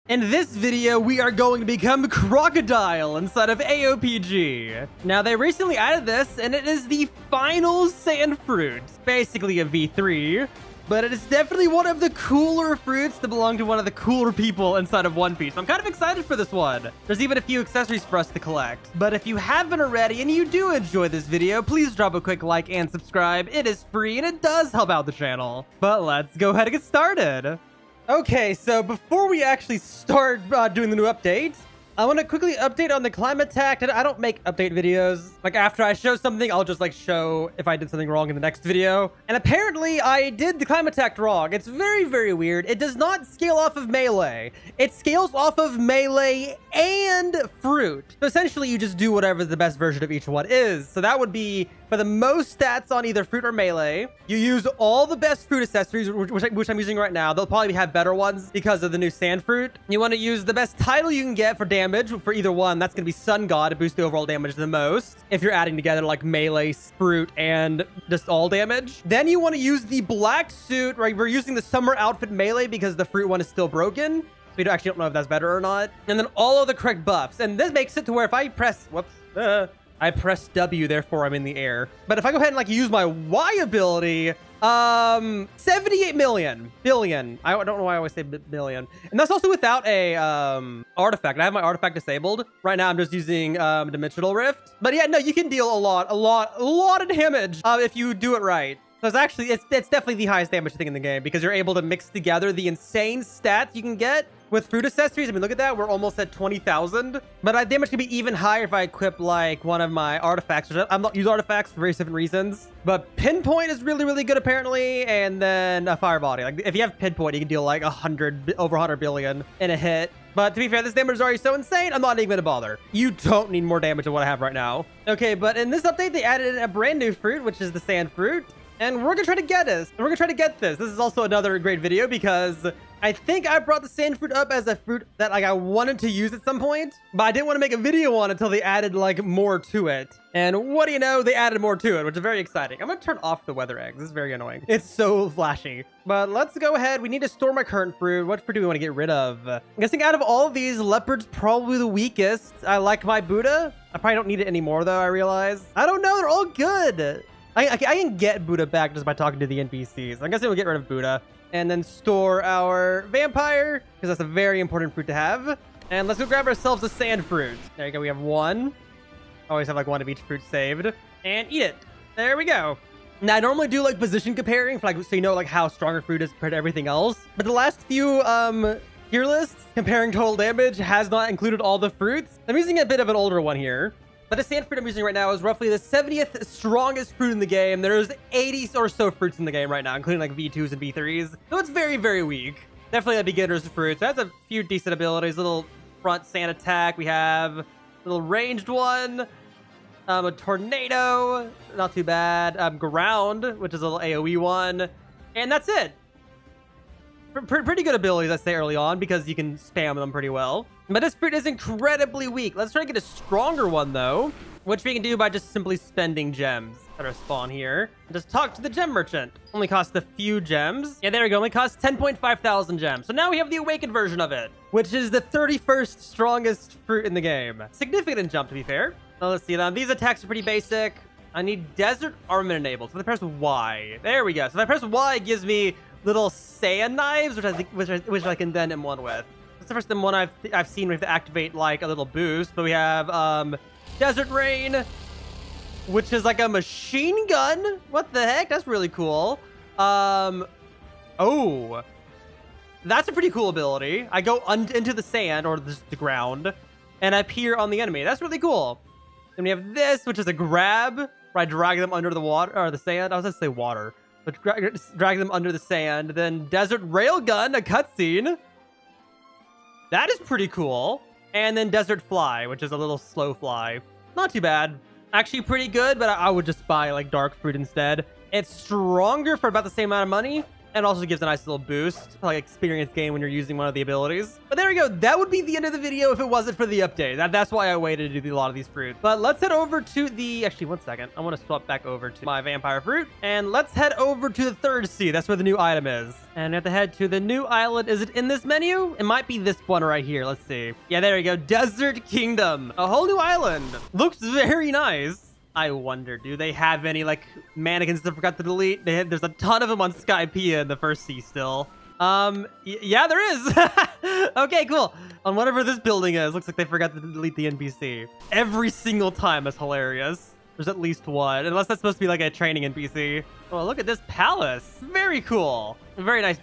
In this video, we are going to become Crocodile instead of AOPG. Now, they recently added this, and it is the final sand fruit. Basically a V3, but it is definitely one of the cooler fruits that belong to one of the cooler people inside of One Piece. I'm kind of excited for this one. There's even a few accessories for us to collect. But if you haven't already and you do enjoy this video, please drop a quick like and subscribe. It is free, and it does help out the channel. But let's go ahead and get started. Okay, so before we actually start doing the new update, I want to quickly update on the climate tech. I don't make update videos. Like, after I show something, I'll just, like, show if I did something wrong in the next video. And apparently, I did the climate tech wrong. It's very, very weird. It does not scale off of melee. It scales off of melee and fruit. So essentially, you just do whatever the best version of each one is. So that would be for the most stats on either fruit or melee. You use all the best fruit accessories, which I'm using right now. They'll probably have better ones because of the new sand fruit. You want to use the best title you can get for damage for either one. That's going to be Sun God to boost the overall damage the most. If you're adding together like melee, fruit, and just all damage. Then you want to use the black suit, right? We're using the summer outfit melee because the fruit one is still broken. We actually don't know if that's better or not. And then all of the correct buffs. And this makes it to where if I press, I press W, therefore I'm in the air. But if I go ahead and like use my Y ability, 78 billion. I don't know why I always say billion. And that's also without a artifact. I have my artifact disabled. Right now I'm just using Dimensional Rift. But yeah, no, you can deal a lot of damage if you do it right. So it's definitely the highest damage thing in the game because you're able to mix together the insane stats you can get with fruit accessories. I mean, look at that. We're almost at 20,000. But damage can be even higher if I equip like one of my artifacts. I'm not use artifacts for very different reasons. But Pinpoint is really, really good apparently. And then a Fire Body. Like if you have Pinpoint, you can deal like over 100 billion in a hit. But to be fair, this damage is already so insane, I'm not even going to bother. You don't need more damage than what I have right now. Okay, but in this update, they added a brand new fruit, which is the sand fruit. And we're going to try to get this. We're going to try to get this. This is also another great video because I think I brought the sand fruit up as a fruit that like I wanted to use at some point, but I didn't want to make a video on it until they added like more to it. And what do you know? They added more to it, which is very exciting. I'm going to turn off the weather eggs. This is very annoying. It's so flashy. But let's go ahead. We need to store my current fruit. What fruit do we want to get rid of? I'm guessing out of all of these, leopard's probably the weakest. I like my Buddha. I probably don't need it anymore though, I realize. I don't know. They're all good. I can get Buddha back just by talking to the NPCs. I guess we'll get rid of Buddha and then store our vampire because that's a very important fruit to have. And let's go grab ourselves a sand fruit. There you go. We have one. Always have like one of each fruit saved and eat it. There we go. Now I normally do like position comparing for like so you know like how strong a fruit is compared to everything else. But the last few tier lists comparing total damage has not included all the fruits. I'm using a bit of an older one here. But the sand fruit I'm using right now is roughly the 70th strongest fruit in the game. There's 80 or so fruits in the game right now, including like V2s and V3s. So it's very, very weak. Definitely a beginner's fruit. So it has a few decent abilities. Little front sand attack. We have a little ranged one. A tornado. Not too bad. Ground, which is a little AoE one. And that's it. Pretty good abilities, I'd say, early on because you can spam them pretty well. But this fruit is incredibly weak. Let's try to get a stronger one, though, which we can do by just simply spending gems that are spawn here. Just talk to the gem merchant. Only costs a few gems. Yeah, there we go. Only costs 10.5 thousand gems. So now we have the awakened version of it, which is the 31st strongest fruit in the game. Significant jump, to be fair. Now, let's see. Now, these attacks are pretty basic. I need desert armament enabled. So if I press Y. There we go. So if I press Y, it gives me little sand knives, which I can then M1 with. That's the first one I've seen we have to activate like a little boost. But we have Desert Rain, which is like a machine gun. What the heck? That's really cool. Oh, that's a pretty cool ability. I go into the sand or the ground and I appear on the enemy. That's really cool. Then we have this, which is a grab where I drag them under the water or the sand. I was going to say water. But drag them under the sand. Then Desert Railgun, a cutscene. That is pretty cool. And then Desert Fly, which is a little slow fly. Not too bad. Actually pretty good, but I would just buy like Dark Fruit instead. It's stronger for about the same amount of money. And also gives a nice little boost, like experience gain when you're using one of the abilities. But there we go. That would be the end of the video if it wasn't for the update. That's why I waited to do a lot of these fruits. But let's head over to the... Actually, one second. I want to swap back over to my vampire fruit. And let's head over to the third sea. That's where the new item is. And we have to head to the new island. Is it in this menu? It might be this one right here. Let's see. Yeah, there we go. Desert Kingdom. A whole new island. Looks very nice. I wonder, do they have any, like, mannequins that forgot to delete? There's a ton of them on Skypea in the first sea still. Yeah, there is. Okay, cool. On whatever this building is, looks like they forgot to delete the NPC. Every single time. That's hilarious. There's at least one, unless that's supposed to be like a training NPC. Oh, look at this palace. Very cool. Very nice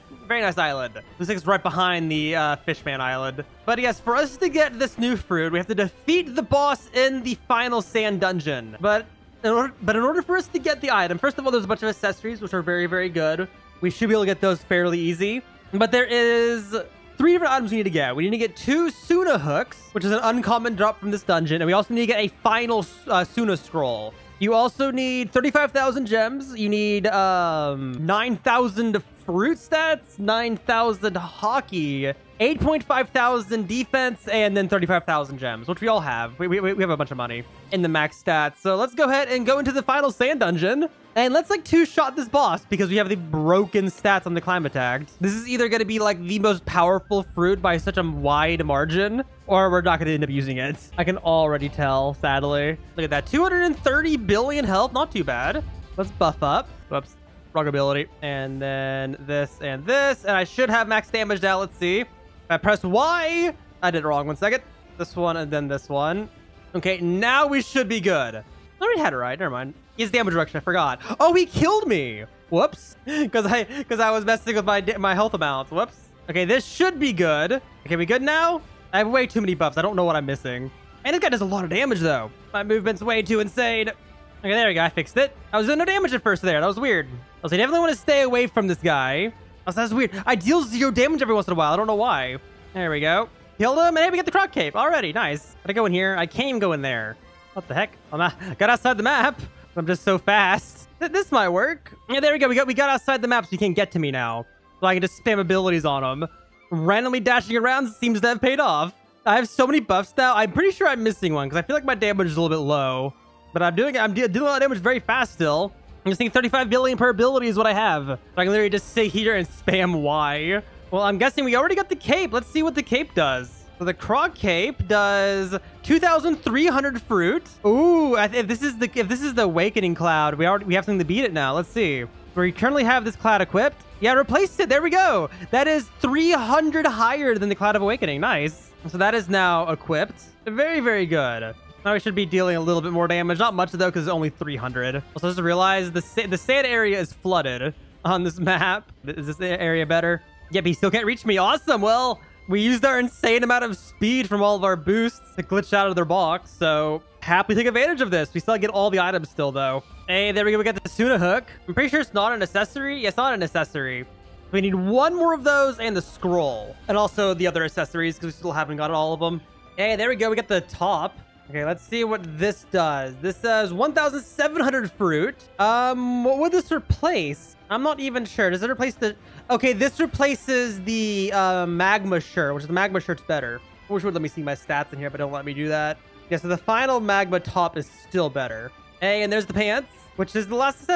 island. This is right behind the Fishman Island. But yes, for us to get this new fruit, we have to defeat the boss in the final sand dungeon. But in order for us to get the item, first of all, there's a bunch of accessories, which are very, very good. We should be able to get those fairly easy. But there is 3 different items we need to get. We need to get 2 Suna hooks, which is an uncommon drop from this dungeon. And we also need to get a final Suna scroll. You also need 35,000 gems. You need 9,000 fruit stats, 9,000 hockey, 8.5 thousand defense, and then 35,000 gems, which we all have. We have a bunch of money in the max stats. So let's go ahead and go into the final sand dungeon. And let's like 2-shot this boss because we have the broken stats on the climb attack. This is either going to be like the most powerful fruit by such a wide margin, or we're not going to end up using it. I can already tell, sadly. Look at that. 230 billion health. Not too bad. Let's buff up. Whoops. Wrong ability. And then this and this. And I should have max damage now. Let's see. If I press Y. I did it wrong. 1 second. This one and then this one. Okay, now we should be good. I already had it right. Never mind. His damage reduction. I forgot. Oh, he killed me. Whoops. Because I was messing with my health amounts. Whoops. Okay, this should be good. Okay, we good now? I have way too many buffs. I don't know what I'm missing. And this guy does a lot of damage, though. My movement's way too insane. Okay, there we go. I fixed it. I was doing no damage at first there. That was weird. I was like, I definitely want to stay away from this guy. That's weird. I deal 0 damage every once in a while. I don't know why. There we go. Killed him, and hey, we get the croc cape. Already, nice. Gotta go in here. I can't even go in there. What the heck? I got outside the map. I'm just so fast. This might work. Yeah, there we go. We got outside the map, so you can't get to me now. So I can just spam abilities on him. Randomly dashing around seems to have paid off. I have so many buffs now. I'm pretty sure I'm missing one because I feel like my damage is a little bit low. But I'm doing a lot of damage very fast still. I'm just thinking 35 billion per ability is what I have. So I can literally just sit here and spam Y. Well, I'm guessing we already got the cape. Let's see what the cape does. So the croc cape does 2,300 fruit. Ooh, if this is the awakening cloud, we have something to beat it now. Let's see. We currently have this cloud equipped. Yeah, replaced it. There we go. That is 300 higher than the cloud of awakening. Nice. So that is now equipped. Very, very good. Now we should be dealing a little bit more damage. Not much though, because it's only 300. Also, just realized the sand area is flooded on this map. Is this area better? Yep, he still can't reach me. Awesome. Well, we used our insane amount of speed from all of our boosts to glitch out of their box, so happily take advantage of this. We still get all the items still, though. Hey, there we go. We got the Suna hook. I'm pretty sure it's not an accessory. Yeah, it's not an accessory. We need 1 more of those and the scroll. And also the other accessories, because we still haven't got all of them. Hey, there we go. We got the top. Okay, let's see what this does. This says 1,700 fruit. What would this replace? I'm not even sure. Does it replace the... Okay, this replaces the magma shirt, which is the magma shirt's better. I wish it would let me see my stats in here, but don't let me do that. Yeah, so the final magma top is still better. Hey, and there's the pants, which is the last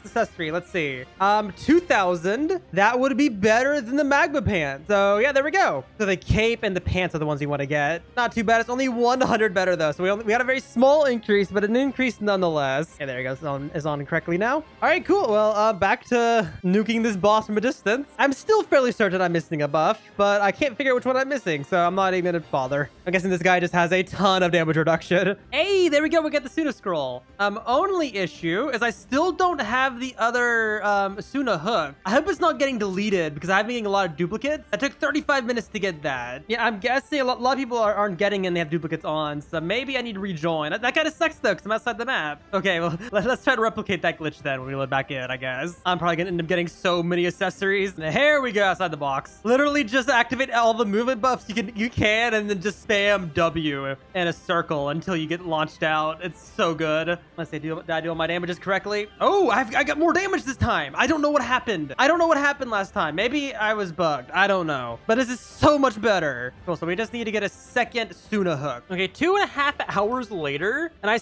accessory. Let's see. 2,000. That would be better than the magma pants. So yeah, there we go. So the cape and the pants are the ones you want to get. Not too bad. It's only 100 better though. So we got a very small increase, but an increase nonetheless. Yeah, there we go. It's on correctly now. All right, cool. Well, back to nuking this boss from a distance. I'm still fairly certain I'm missing a buff, but I can't figure out which one I'm missing. So I'm not even gonna bother. I'm guessing this guy just has a ton of damage reduction. Hey, there we go. We got the Suna scroll. Only issue is I still don't have the other Suna hook. I hope it's not getting deleted because I've been getting a lot of duplicates. It took 35 minutes to get that. Yeah, I'm guessing a lot of people aren't getting and they have duplicates on, so maybe I need to rejoin. That kind of sucks though because I'm outside the map. Okay, well, let's try to replicate that glitch then when we load back in, I guess. I'm probably gonna end up getting so many accessories. And here we go outside the box. Literally just activate all the movement buffs you can and then just spam W in a circle until you get launched out. It's so good. Let's see, did I do feel my damages correctly. Oh, I got more damage this time. I don't know what happened. I don't know what happened last time. Maybe I was bugged. I don't know. But this is so much better. Cool, so we just need to get a second Suna hook. Okay, 2.5 hours later, and I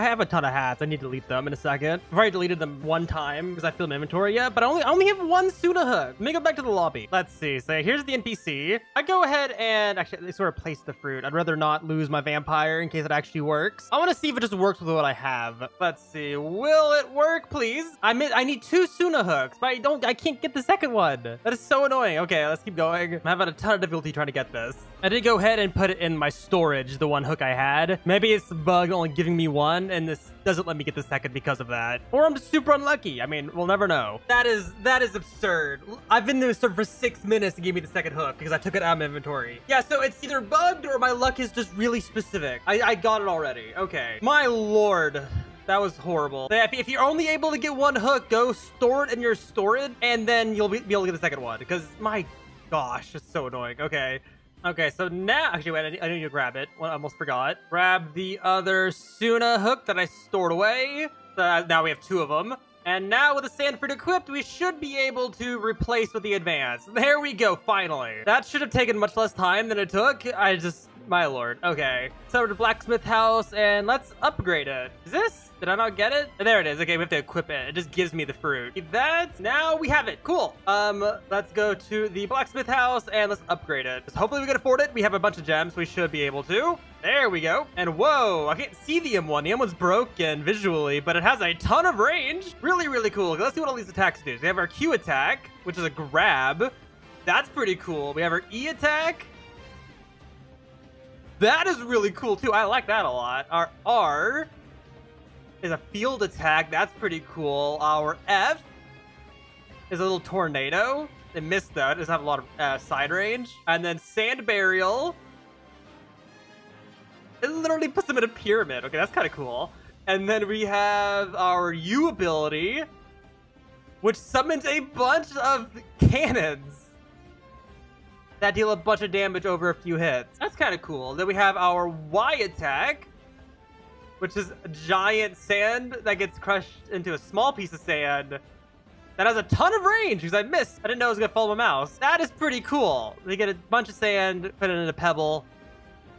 have a ton of hats. I need to delete them in a second. I've already deleted them one time because I filled my inventory yet, but I only have one Suna hook. Let me go back to the lobby. Let's see. So here's the NPC. I go ahead and actually sort of place the fruit. I'd rather not lose my vampire in case it actually works. I want to see if it just works with what I have. Let's see. Will it work, please? I need 2 Suna hooks, but I can't get the second one. That is so annoying. Okay, let's keep going. I'm having a ton of difficulty trying to get this. I did go ahead and put it in my storage, the one hook I had. Maybe it's the bug only giving me one, and this doesn't let me get the second because of that. Or I'm just super unlucky. I mean, we'll never know. That is absurd. I've been in this server for 6 minutes to give me the second hook because I took it out of my inventory. Yeah, so it's either bugged or my luck is just really specific. I got it already. Okay. My lord. That was horrible. If you're only able to get one hook, go store it in your storage, and then you'll be able to get the second one. Because, my gosh, it's so annoying. Okay. Okay, so now... Actually, wait, I need to grab it. Well, I almost forgot. Grab the other Suna hook that I stored away. So now we have 2 of them. And now with the sand fruit equipped, we should be able to replace with the advance. There we go, finally. That should have taken much less time than it took. My lord. Okay. So over to Blacksmith House, and let's upgrade it. Is this? Did I not get it? There it is. Okay, we have to equip it. It just gives me the fruit. That. Now we have it. Cool. Let's go to the Blacksmith House, and let's upgrade it. Hopefully we can afford it. We have a bunch of gems. We should be able to. There we go. And whoa, I can't see the M1. The M1's broken visually, but it has a ton of range. Really, really cool. Let's see what all these attacks do. So we have our Q attack, which is a grab. That's pretty cool. We have our E attack. That is really cool too. I like that a lot. Our R is a field attack. That's pretty cool. Our F is a little tornado. It missed though. It doesn't have a lot of side range. And then Sand Burial. It literally puts them in a pyramid. Okay, that's kind of cool. And then we have our U ability, which summons a bunch of cannons that deal a bunch of damage over a few hits. That's kind of cool. Then we have our Y attack, which is a giant sand that gets crushed into a small piece of sand that has a ton of range because I missed. I didn't know it was going to follow my mouse. That is pretty cool. They get a bunch of sand, put it in a pebble,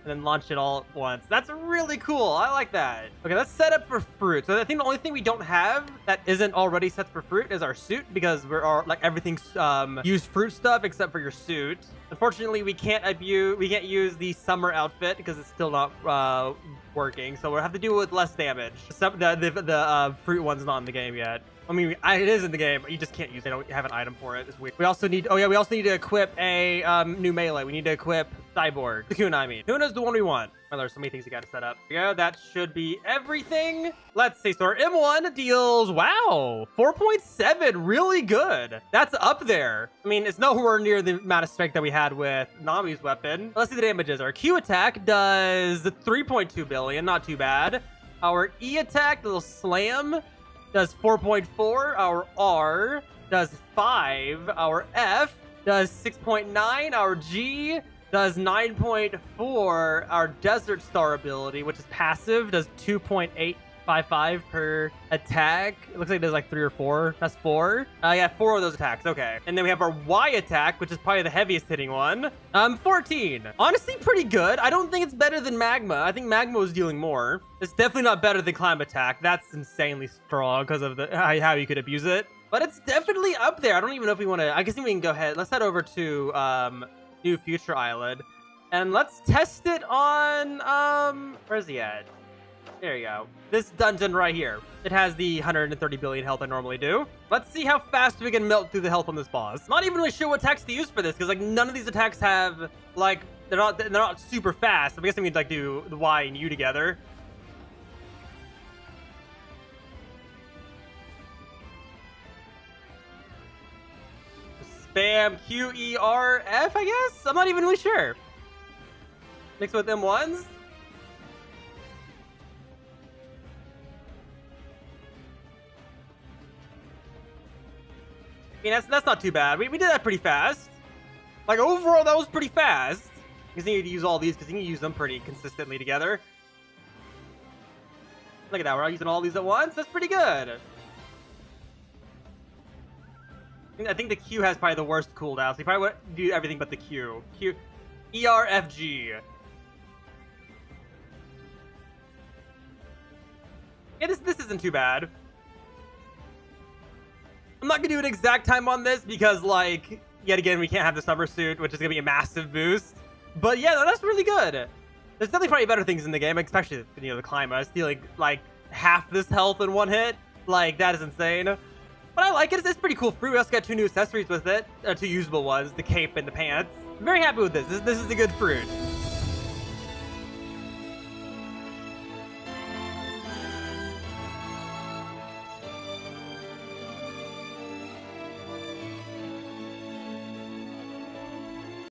and then launch it all at once. That's really cool. I like that. Okay, let's set up for fruit. So I think the only thing we don't have that isn't already set for fruit is our suit, because like everything's used fruit stuff except for your suit. Unfortunately, we can't use the summer outfit because it's still not working. So we'll have to do it with less damage. The fruit one's not in the game yet. I mean, it is in the game, but you just can't use it. They don't have an item for it. It's weird. We also need... Oh, yeah, we also need to equip a new melee. We need to equip Cyborg. The Kuna, I mean. Kuna's the one we want. Well, there's so many things you got to set up. Yeah, that should be everything. Let's see. So our M1 deals... Wow. 4.7. Really good. That's up there. I mean, it's nowhere near the amount of strength that we had with Nami's weapon. Let's see the damages. Our Q attack does 3.2 billion. Not too bad. Our E attack, little slam, does 4.4. Our R does 5. Our F does 6.9. Our G does 9.4. Our Desert Star ability, which is passive, does 2.855 per attack. It looks like there's like 3 or 4. That's 4. Yeah, 4 of those attacks. Okay. And then we have our Y attack, which is probably the heaviest hitting one. 14. Honestly, pretty good. I don't think it's better than Magma. I think Magma was dealing more. It's definitely not better than Climb Attack. That's insanely strong because of how you could abuse it. But it's definitely up there. I don't even know if we want to... I guess we can go ahead. Let's head over to New Future Island. And let's test it on... where's he at? There you go. This dungeon right here. It has the 130 billion health I normally do. Let's see how fast we can melt through the health on this boss. Not even really sure what attacks to use for this, because like none of these attacks have like they're not super fast. I guess we'd like do the Y and U together. Spam Q E R F, I guess. I'm not even really sure. Mix with M1s. I mean, that's not too bad. We did that pretty fast. Like, overall, that was pretty fast. You just need to use all these because you can use them pretty consistently together. Look at that. We're all using all these at once. That's pretty good. I think the Q has probably the worst cooldown, so you probably would do everything but the Q. E, R, F, G. Yeah, this isn't too bad. I'm not gonna do an exact time on this because, like, yet again, we can't have the summer suit, which is gonna be a massive boost. But yeah, no, that's really good. There's definitely probably better things in the game, especially, you know, the climate. I was stealing, like, half this health in one hit. Like, that is insane. But I like it. It's pretty cool fruit. We also got 2 new accessories with it. 2 usable ones, the cape and the pants. I'm very happy with this. This is a good fruit.